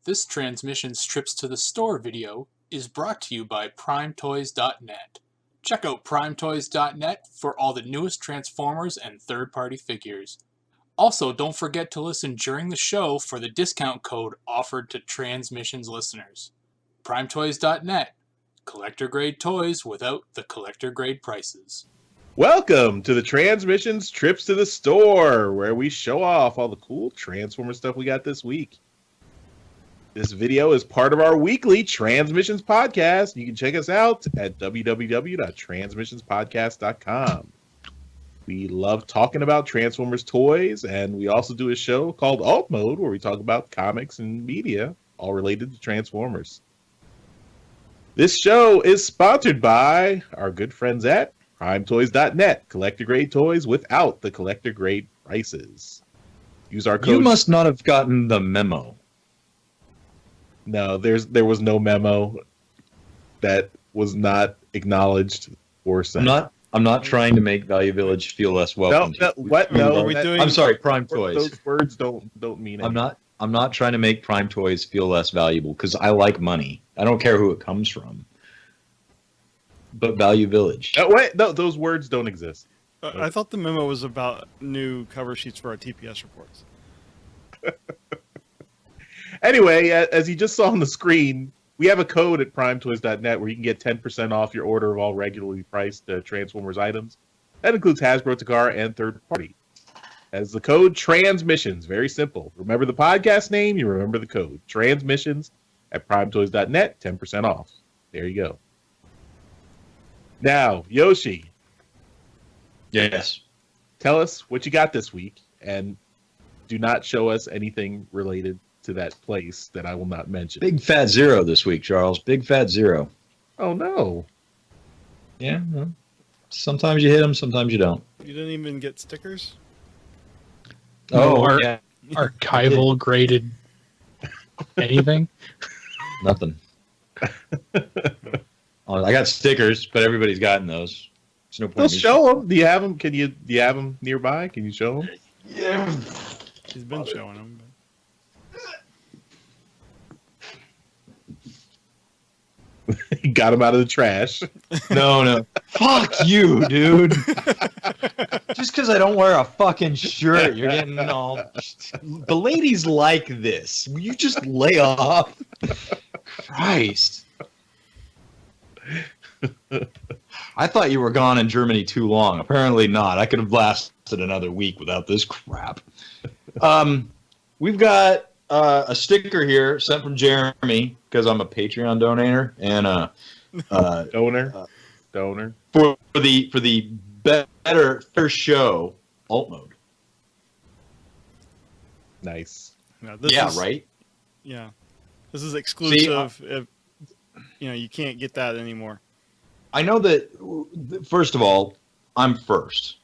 This Transmissions Trips to the Store video is brought to you by PrimeToys.net. Check out PrimeToys.net for all the newest Transformers and third-party figures. Also, don't forget to listen during the show for the discount code offered to Transmissions listeners. PrimeToys.net. Collector-grade toys without the collector-grade prices. Welcome to the Transmissions Trips to the Store, where we show off all the cool Transformer stuff we got this week. This video is part of our weekly Transmissions podcast. You can check us out at www.transmissionspodcast.com. We love talking about Transformers toys, and we also do a show called Alt Mode, where we talk about comics and media, all related to Transformers. This show is sponsored by our good friends at PrimeToys.net, collector-grade toys without the collector-grade prices. Use our code. You must not have gotten the memo. No, there was no memo that was not acknowledged or sent. I'm not trying to make Value Village feel less welcome. I'm sorry, Prime Toys. Those words don't mean anything. I'm not trying to make Prime Toys feel less valuable because I like money. I don't care who it comes from. But Value Village. No, those words don't exist. I thought the memo was about new cover sheets for our TPS reports. Anyway, as you just saw on the screen, we have a code at PrimeToys.net where you can get 10% off your order of all regularly priced Transformers items. That includes Hasbro, Takara, and third party. As the code TRANSMISSIONS, very simple. Remember the podcast name, you remember the code. TRANSMISSIONS at PrimeToys.net, 10% off. There you go. Now, Yoshi. Yes. Tell us what you got this week, and do not show us anything related to that place that I will not mention. Big Fat Zero this week, Charles. Big Fat Zero. Oh, no. Yeah. Well, sometimes you hit them, sometimes you don't. You didn't even get stickers? Yeah. Archival graded anything? Nothing. I got stickers, but everybody's gotten those. There's no point. Let's show them. Do you have them? Do you have them nearby? Can you show them? Yeah. He's been showing them. He got them out of the trash. No. Fuck you, dude. Just because I don't wear a fucking shirt, you're getting all... The ladies like this. Will you just lay off? Christ. I thought you were gone in Germany too long. Apparently not. I could have lasted another week without this crap. We've got a sticker here sent from Jeremy because I'm a Patreon donator and donor for the better first show alt mode. Nice. Right. Yeah, this is exclusive. You can't get that anymore. I know that. First of all, I'm first.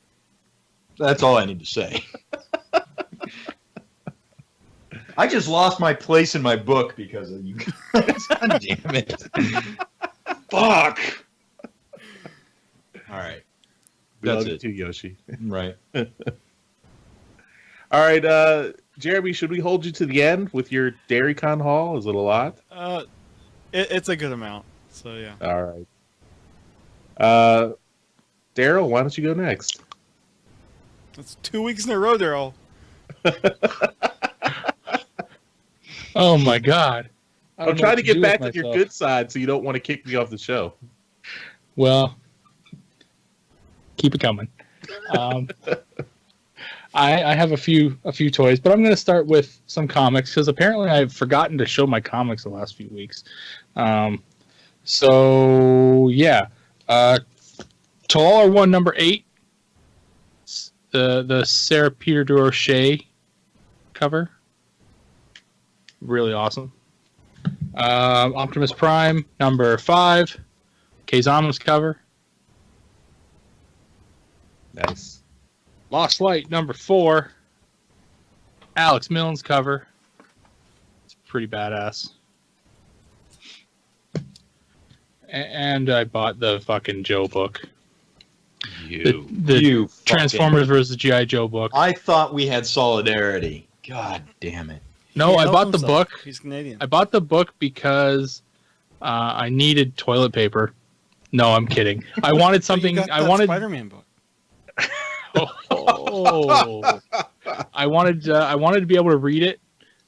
That's all I need to say. I just lost my place in my book because of you guys. God damn it. Fuck. All right. That's it. Too, Yoshi. Right. All right, Jeremy, should we hold you to the end with your DairyCon haul? Is it a lot? It's a good amount. So, yeah. All right. Darryl, why don't you go next? That's 2 weeks in a row, Darryl. Oh my God! I'm trying to get back to your good side, so you don't want to kick me off the show. Well, keep it coming. I have a few toys, but I'm going to start with some comics because apparently I've forgotten to show my comics the last few weeks. So yeah, Taller One number 8, the Sarah Peter Durocher cover. Really awesome. Optimus Prime, number 5. Kazama's cover. Nice. Lost Light, number 4. Alex Milne's cover. It's pretty badass. And I bought the fucking Joe book. The Transformers vs. G.I. Joe book. I thought we had solidarity. God damn it. No, I helped bought the himself. book. He's Canadian. I bought the book because I needed toilet paper. No, I'm kidding. I wanted something. But you got I that wanted. Spider-Man book. Oh, I wanted to be able to read it,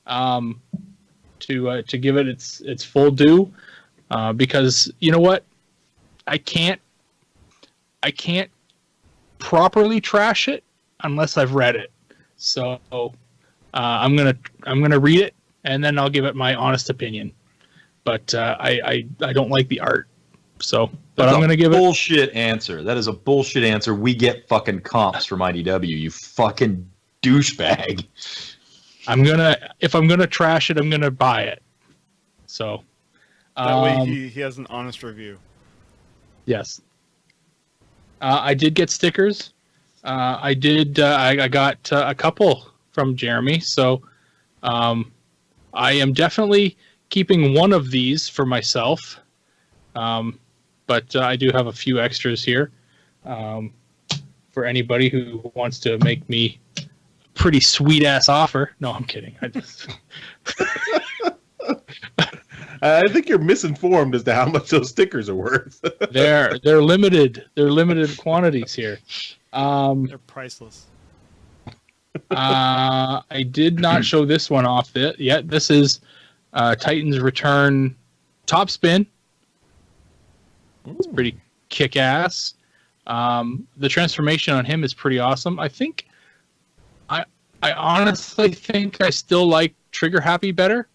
to give it its full due, because you know what, I can't properly trash it unless I've read it. So I'm gonna read it and then I'll give it my honest opinion. But I don't like the art. So, but I'm gonna give it bullshit answer. That is a bullshit answer. We get fucking comps from IDW. You fucking douchebag. If I'm gonna trash it, I'm gonna buy it. So That way he has an honest review. yes. I did get stickers. I got a couple from Jeremy. So I am definitely keeping one of these for myself. But I do have a few extras here for anybody who wants to make me a pretty sweet ass offer. No, I'm kidding. I think you're misinformed as to how much those stickers are worth. They're limited. They're limited quantities here. They're priceless. I did not show this one off yet. This is Titan's Return Top Spin. It's pretty kick-ass. The transformation on him is pretty awesome. I think, I honestly think I still like Trigger Happy better,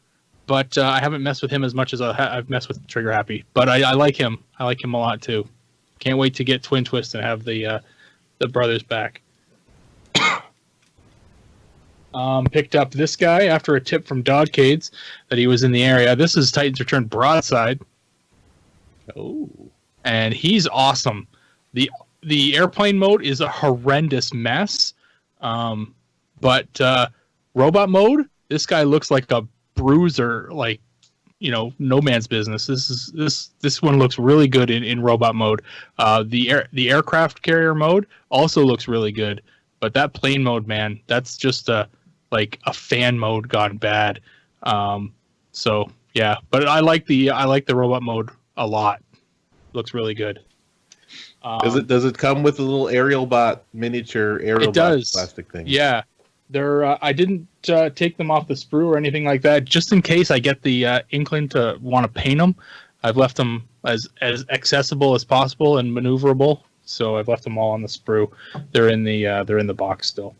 but I haven't messed with him as much as I've messed with Trigger Happy. But I like him. I like him a lot too. Can't wait to get Twin Twist and have the brothers back. Picked up this guy after a tip from Dodcades that he was in the area. This is Titan's Return Broadside. Oh. And he's awesome. The airplane mode is a horrendous mess, but robot mode, this guy looks like a bruiser, like no man's business. This one looks really good in robot mode. The aircraft carrier mode also looks really good, but that plane mode, man, that's just like a fan mode gone bad. So yeah, but I like the robot mode a lot. Looks really good. Does it come with a little aerial bot miniature aerial bot plastic thing? Yeah, they're. I didn't take them off the sprue or anything like that, just in case I get the inkling to want to paint them. I've left them as accessible as possible and maneuverable, so I've left them all on the sprue. They're in the box still.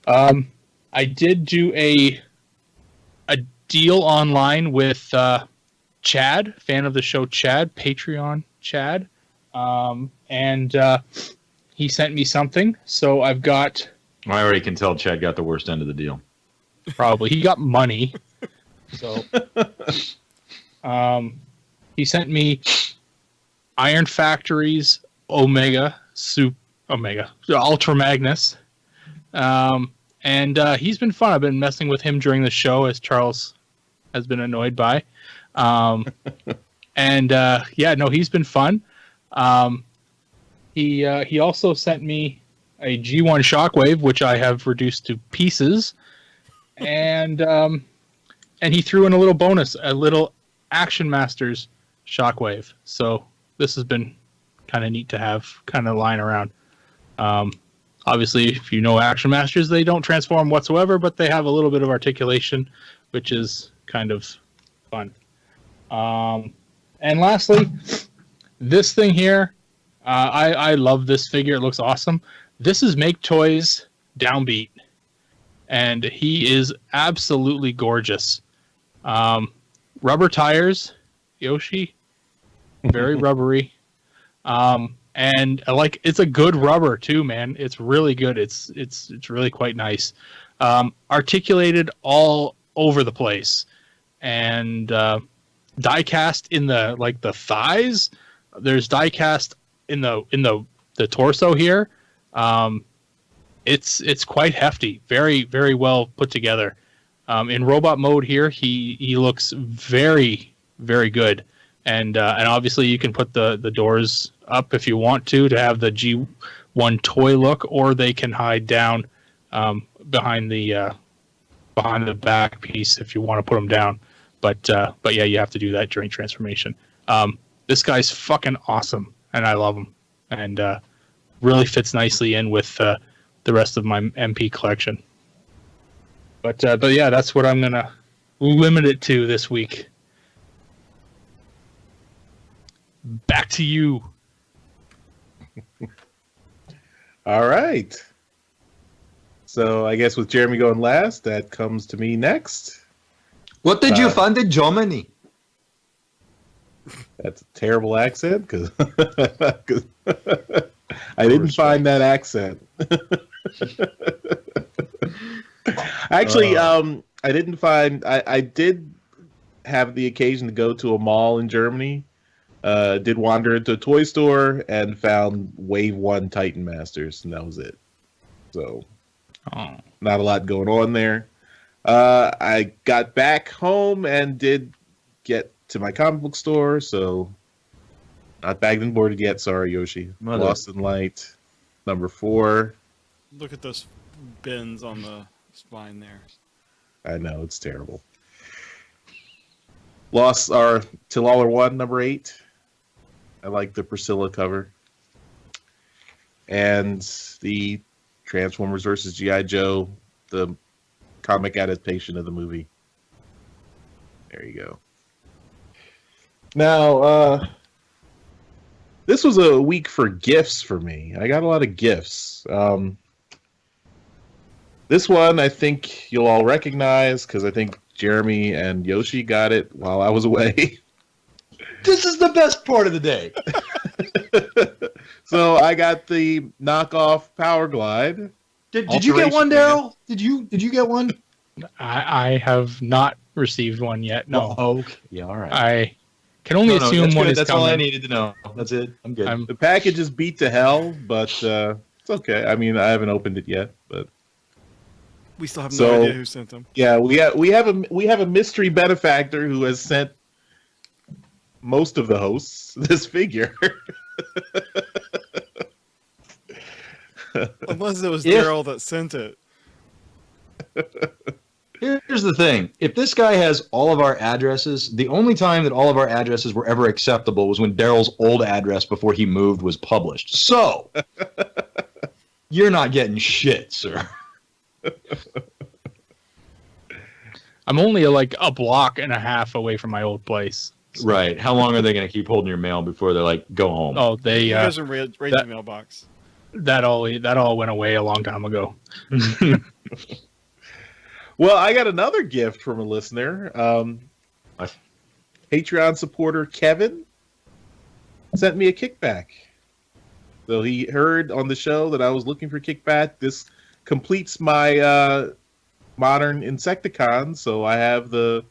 I did do a deal online with Chad, fan of the show Chad, Patreon Chad, and he sent me something. So I've got. I already can tell Chad got the worst end of the deal. Probably he got money. So he sent me Iron Factory's Ultra Magnus. And he's been fun. I've been messing with him during the show, as Charles has been annoyed by. And he's been fun. He also sent me a G1 Shockwave, which I have reduced to pieces, and he threw in a little bonus, a little Action Masters Shockwave. So this has been kind of neat to have, kind of lying around. Obviously, if you know Action Masters, they don't transform whatsoever, but they have a little bit of articulation, which is kind of fun. And lastly, this thing here, I love this figure. It looks awesome. This is Make Toys Downbeat, and he is absolutely gorgeous. Rubber tires, Yoshi, very rubbery. And it's a good rubber too, man. It's really good. It's really quite nice. Articulated all over the place, and die cast in the thighs. There's die cast in the torso here. It's quite hefty. Very, very well put together. In robot mode here, he looks very, very good. And obviously you can put the doors up if you want to have the G1 toy look, or they can hide down behind the behind the back piece if you want to put them down. But yeah, you have to do that during transformation. This guy's fucking awesome, and I love him, and really fits nicely in with the rest of my MP collection. But yeah, that's what I'm gonna limit it to this week. Back to you. All right. So I guess with Jeremy going last, that comes to me next. What did you find in Germany? That's a terrible accent because I didn't find that accent. Actually, I didn't find. I did have the occasion to go to a mall in Germany. Did wander into a toy store and found Wave 1 Titan Masters, and that was it. So, not a lot going on there. I got back home and did get to my comic book store, so not bagged and boarded yet. Sorry, Yoshi. Lost in Light, number 4. Look at those bins on the spine there. I know, it's terrible. Lost our Till All Are One, number 8. I like the Priscilla cover. And the Transformers vs. G.I. Joe, the comic adaptation of the movie. There you go. Now, this was a week for gifts for me. I got a lot of gifts. This one I think you'll all recognize because I think Jeremy and Yoshi got it while I was away. This is the best part of the day. So I got the knockoff Power Glide. Did you get one, Darryl? Did you get one? I have not received one yet. No. Oh, okay. Yeah, all right. I can only assume one is That's coming. all I needed to know. That's it. I'm good. The package is beat to hell, but it's okay. I mean, I haven't opened it yet, but We still have no idea who sent them. yeah, we have a mystery benefactor who has sent most of the hosts this figure. Unless it was Darryl that sent it. Here's the thing. If this guy has all of our addresses, the only time that all of our addresses were ever acceptable was when Darryl's old address before he moved was published. So, you're not getting shit, sir. I'm only like a block and a half away from my old place. So. Right. How long are they going to keep holding your mail before they're like, go home? Oh, they... He doesn't raid the mailbox. That all went away a long time ago. Well, I got another gift from a listener. Patreon supporter Kevin sent me a kickback. So he heard on the show that I was looking for kickback. This completes my modern Insecticon. So I have the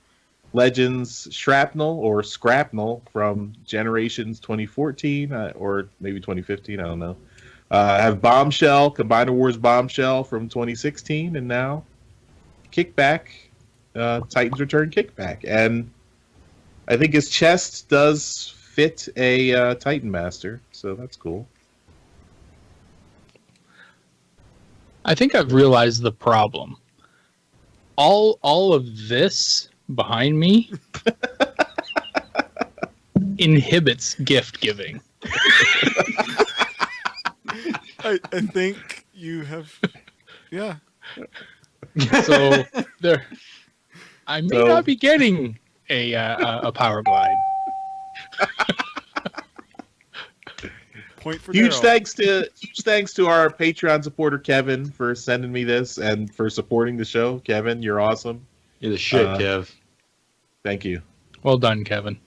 Legends Shrapnel or Scrapnel from Generations 2014 or maybe 2015. I don't know. I have Bombshell, Combiner Wars Bombshell from 2016, and now Kickback, Titans Return Kickback. And I think his chest does fit a Titan Master, so that's cool. I think I've realized the problem. All of this behind me inhibits gift giving. I think you have, yeah. So there, I may not be getting a Power Glide. Point for huge Darryl. thanks to our Patreon supporter Kevin for sending me this and for supporting the show. Kevin, you're awesome. You're the shit, Kev. Thank you. Well done, Kevin.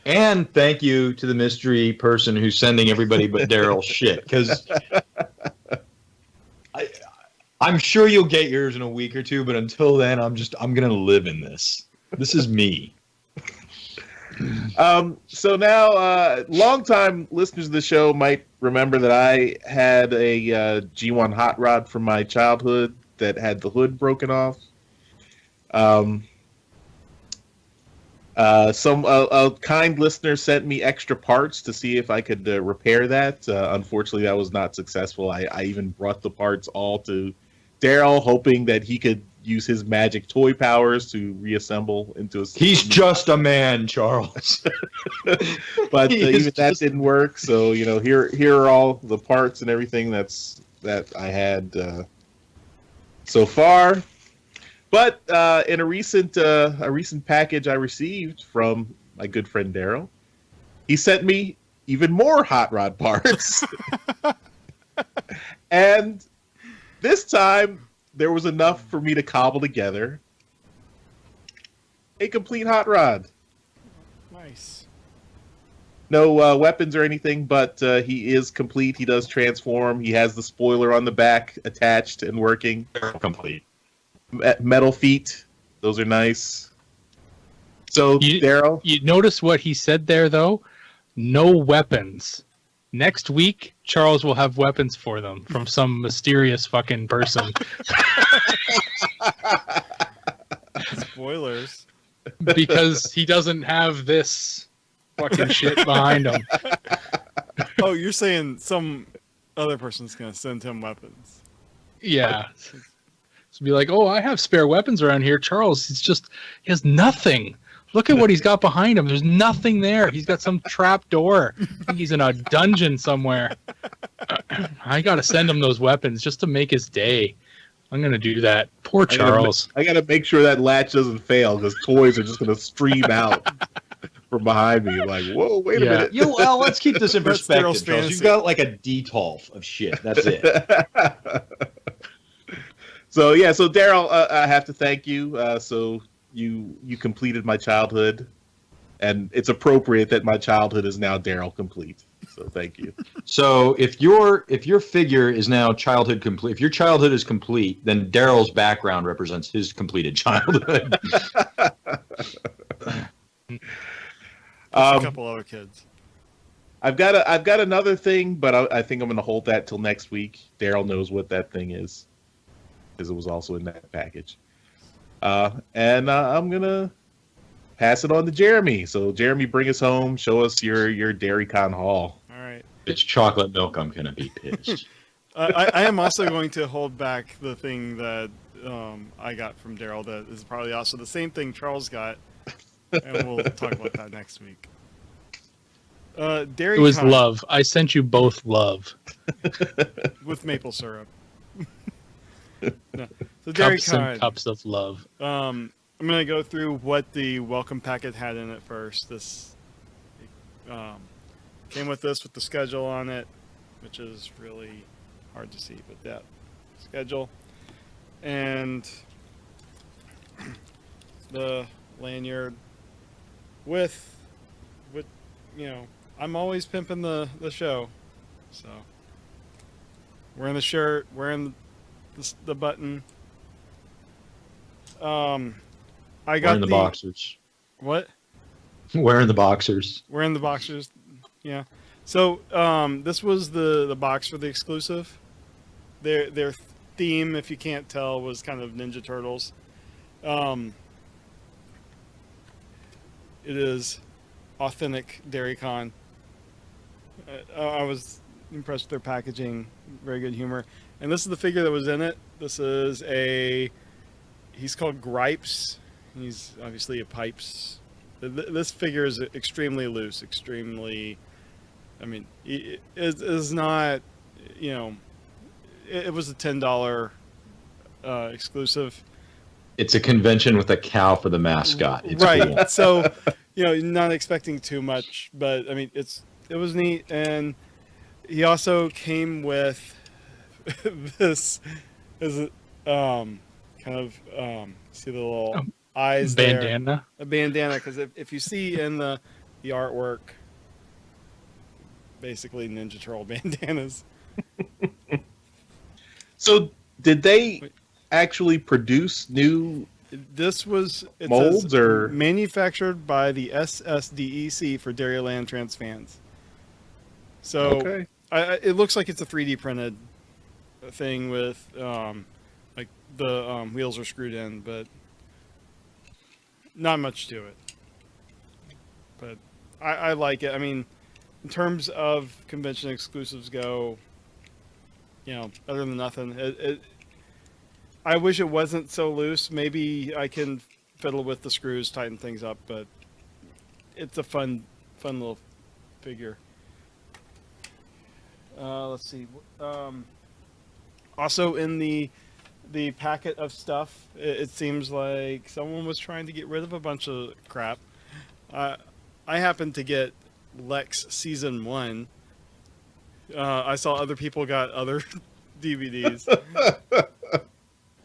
And thank you to the mystery person who's sending everybody but Darryl shit. Because I'm sure you'll get yours in a week or two, but until then, I'm going to live in this. This is me. So now, longtime listeners of the show might remember that I had a G1 Hot Rod from my childhood that had the hood broken off. A kind listener sent me extra parts to see if I could repair that. Unfortunately, that was not successful. I even brought the parts all to Darryl, hoping that he could use his magic toy powers to reassemble into a. He's just a man, Charles. But even that just... didn't work. So here are all the parts and everything that I had so far. But in a recent package I received from my good friend Darryl, he sent me even more hot rod parts. And this time there was enough for me to cobble together a complete hot rod. Nice. No weapons or anything, but he is complete. He does transform. He has the spoiler on the back attached and working. Complete. Metal feet. Those are nice. So, Darryl? You notice what he said there, though? No weapons. Next week, Charles will have weapons for them from some mysterious fucking person. Spoilers. Because he doesn't have this fucking shit behind him. Oh, you're saying some other person's going to send him weapons. Yeah. So be like, oh, I have spare weapons around here. Charles, he has nothing. Look at what he's got behind him. There's nothing there. He's got some trap door. I think he's in a dungeon somewhere. I got to send him those weapons just to make his day. I'm going to do that. Poor Charles. I got to make sure that latch doesn't fail because toys are just going to stream out from behind me. Like, whoa, wait a minute. Well, let's keep this in That's perspective, Darryl's Charles. fantasy. You've got like a detolf of shit. That's it. So Darryl, I have to thank you. So you completed my childhood, and it's appropriate that my childhood is now Darryl complete. So thank you. So if your figure is now childhood complete, if your childhood is complete, then Darryl's background represents his completed childhood. A couple other kids. I've got another thing, but I think I'm going to hold that till next week. Darryl knows what that thing is, because it was also in that package. And I'm gonna pass it on to Jeremy. So Jeremy, bring us home. Show us your DairyCon haul. All right. It's chocolate milk. I'm gonna be pissed. I am also going to hold back the thing that I got from Darryl. That is probably also the same thing Charles got, and we'll talk about that next week. DairyCon It was love. I sent you both love. with maple syrup. No. So Cups and DairyCon. cups of love. I'm gonna go through what the welcome packet had in it first. This came with the schedule on it, which is really hard to see, but that schedule and the lanyard with I'm always pimping the show, so wearing the shirt, wearing the button. I got Wearing the boxers. What? Wearing the boxers. Wearing the boxers. Yeah. So this was the box for the exclusive. Their theme, if you can't tell, was kind of Ninja Turtles. It is authentic DairyCon. I was impressed with their packaging. Very good humor. And this is the figure that was in it. This is he's called Gripes. He's obviously a Pipes. This figure is extremely loose, extremely, it is not, it was a $10 exclusive. It's a convention with a cow for the mascot. It's right. cool. So, not expecting too much, but it was neat. And he also came with this is kind of see the little eyes bandana there. A bandana, because if you see in the artwork, basically Ninja Turtle bandanas. So did they actually produce new It molds says or manufactured by the SSDEC for Dairyland Trans fans. So okay. It looks like it's a 3D printed thing with like the wheels are screwed in, but not much to it. But I like it. In terms of convention exclusives go, other than nothing, I wish it wasn't so loose. Maybe I can fiddle with the screws, tighten things up, but it's a fun little figure. Let's see. Also in the packet of stuff, it seems like someone was trying to get rid of a bunch of crap. I happened to get Lex Season 1. I saw other people got other DVDs.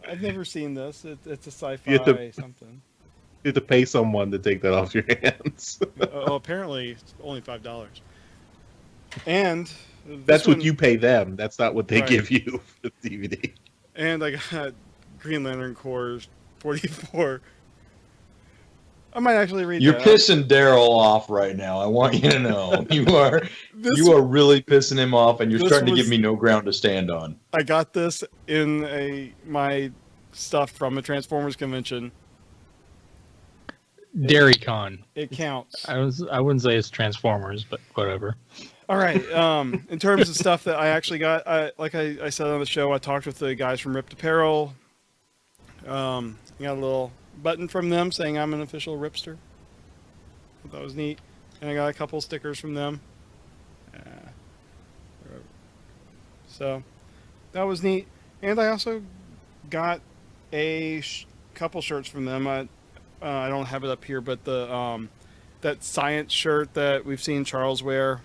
I've never seen this. It's a sci-fi something. You have to pay someone to take that off your hands. Apparently, it's only $5. And That's what you pay them. That's not what they Right. give you for the DVD. And I got Green Lantern Corps 44. I might actually read You're that. pissing Darryl off right now. I want you to know you are really pissing him off, and you're this starting to was- give me no ground to stand on. I got this in my stuff from a Transformers convention. DairyCon. It counts. I wouldn't say it's Transformers, but whatever. All right. In terms of stuff that I actually got, like I said on the show, I talked with the guys from Ripped Apparel. I got a little button from them saying I'm an official Ripster. I thought that was neat. And I got a couple stickers from them. So that was neat. And I also got a couple shirts from them. I don't have it up here, but the that science shirt that we've seen Charles wear,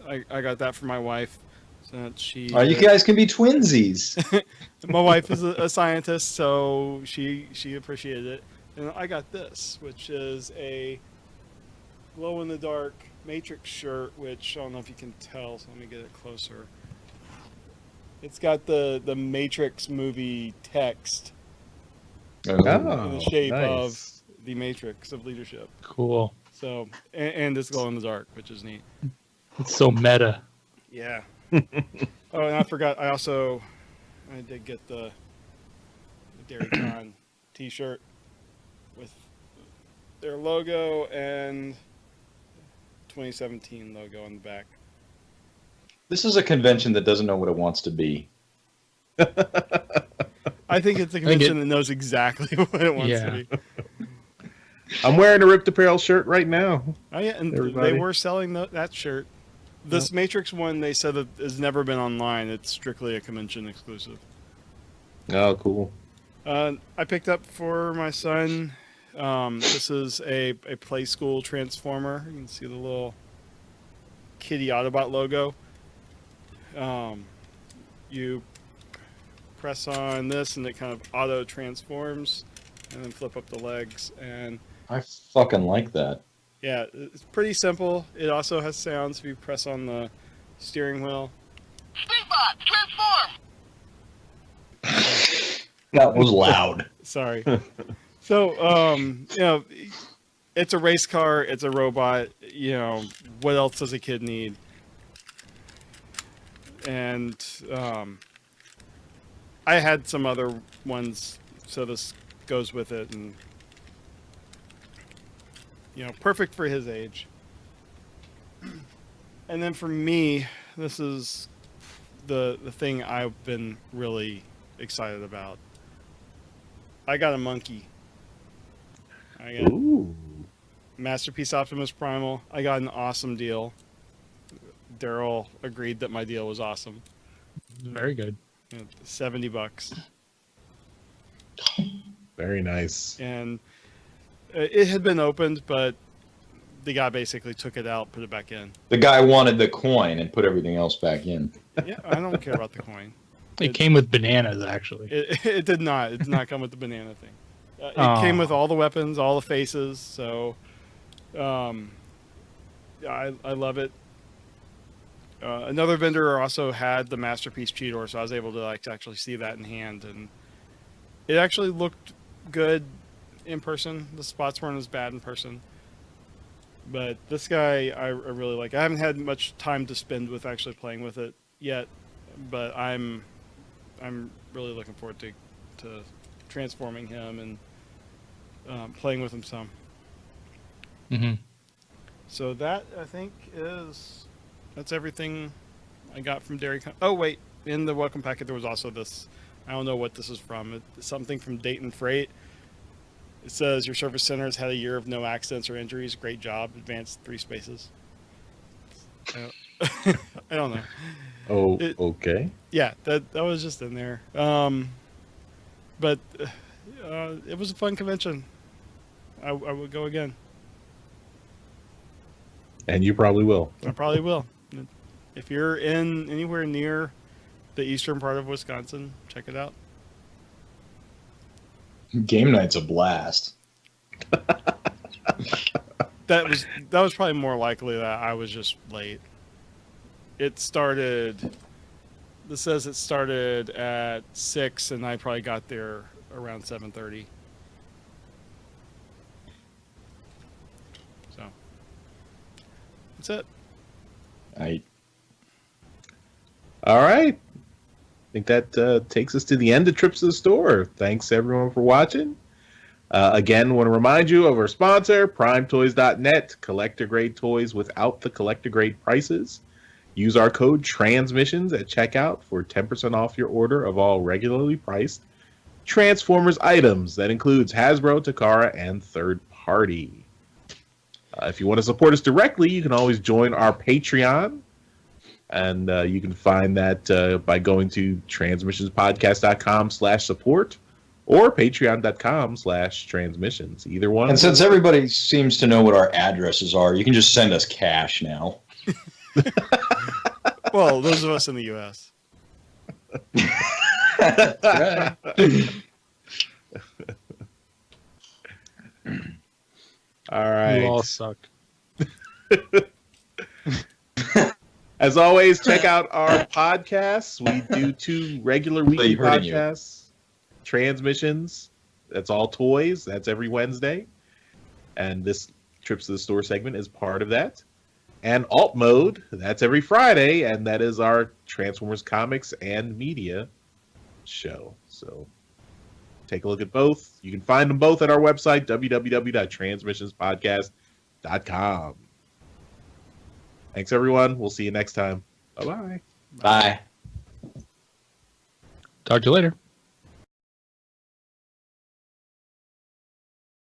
I got that for my wife. So that she. You guys can be twinsies. My wife is a scientist, so she appreciated it. And I got this, which is a glow-in-the-dark Matrix shirt, which I don't know if you can tell, so let me get it closer. It's got the Matrix movie text in the shape of the Matrix of leadership. Cool. So, and it's glow-in-the-dark, which is neat. It's so meta. Yeah. Oh, and I forgot, I did get the DairyCon t-shirt with their logo and 2017 logo on the back. This is a convention that doesn't know what it wants to be. I think it's a convention that knows exactly what it wants to be. I'm wearing a Ripped Apparel shirt right now. Oh yeah, and Everybody. they were selling that shirt. This Matrix one, they said that has never been online. It's strictly a convention exclusive. Oh, cool. I picked up for my son. This is a Play School Transformer. You can see the little Kitty Autobot logo. You press on this and it kind of auto transforms, and then flip up the legs. And I fucking like that. yeah, it's pretty simple. It also has sounds if you press on the steering wheel. Speedbot, transform! That was loud. Sorry. So, it's a race car. It's a robot. What else does a kid need? And I had some other ones, so this goes with it, and perfect for his age. And then for me, this is the thing I've been really excited about. I got a monkey. I got Ooh. Masterpiece Optimus Primal. I got an awesome deal. Darryl agreed that my deal was awesome. Very good. $70. Very nice. And it had been opened, but the guy basically took it out, put it back in. The guy wanted the coin and put everything else back in. Yeah, I don't care about the coin. It came with bananas, actually. It did not. It did not come with the banana thing. It came with all the weapons, all the faces. So, I love it. Another vendor also had the Masterpiece Cheetor, so I was able to actually see that in hand, and it actually looked good in person. The spots weren't as bad in person. But this guy, I really like. I haven't had much time to spend with actually playing with it yet, but I'm really looking forward to transforming him and playing with him some. Mm-hmm. So that, I think, that's everything I got from DairyCon. Oh wait, in the welcome packet there was also this I don't know what this is from. It's something from Dayton Freight. It says your service center has had a year of no accidents or injuries. Great job. Advanced 3 spaces. I don't know. Oh, It- okay. Yeah, that was just in there. But it was a fun convention. I would go again. And you probably will. I probably will. If you're in anywhere near the eastern part of Wisconsin, check it out. Game night's a blast. That was probably more likely that I was just late. It started. This says it started at 6, and I probably got there around 7:30. So that's it. All right. I think that takes us to the end of Trips to the Store. Thanks, everyone, for watching. Again, want to remind you of our sponsor, PrimeToys.net, collector-grade toys without the collector-grade prices. Use our code TransMissions at checkout for 10% off your order of all regularly priced Transformers items. That includes Hasbro, Takara, and third party. If you want to support us directly, you can always join our Patreon. And you can find that by going to transmissionspodcast.com/support or patreon.com/transmissions. Either one. And since everybody seems to know what our addresses are, you can just send us cash now. Well, those of us in the U.S. All right. You all suck. As always, check out our podcasts. We do 2 regular weekly hurting you. podcasts. Transmissions, that's all toys. That's every Wednesday. And this Trips to the Store segment is part of that. And Alt Mode, that's every Friday. And that is our Transformers comics and media show. So take a look at both. You can find them both at our website, www.transmissionspodcast.com. Thanks, everyone. We'll see you next time. Bye-bye. Bye. Talk to you later.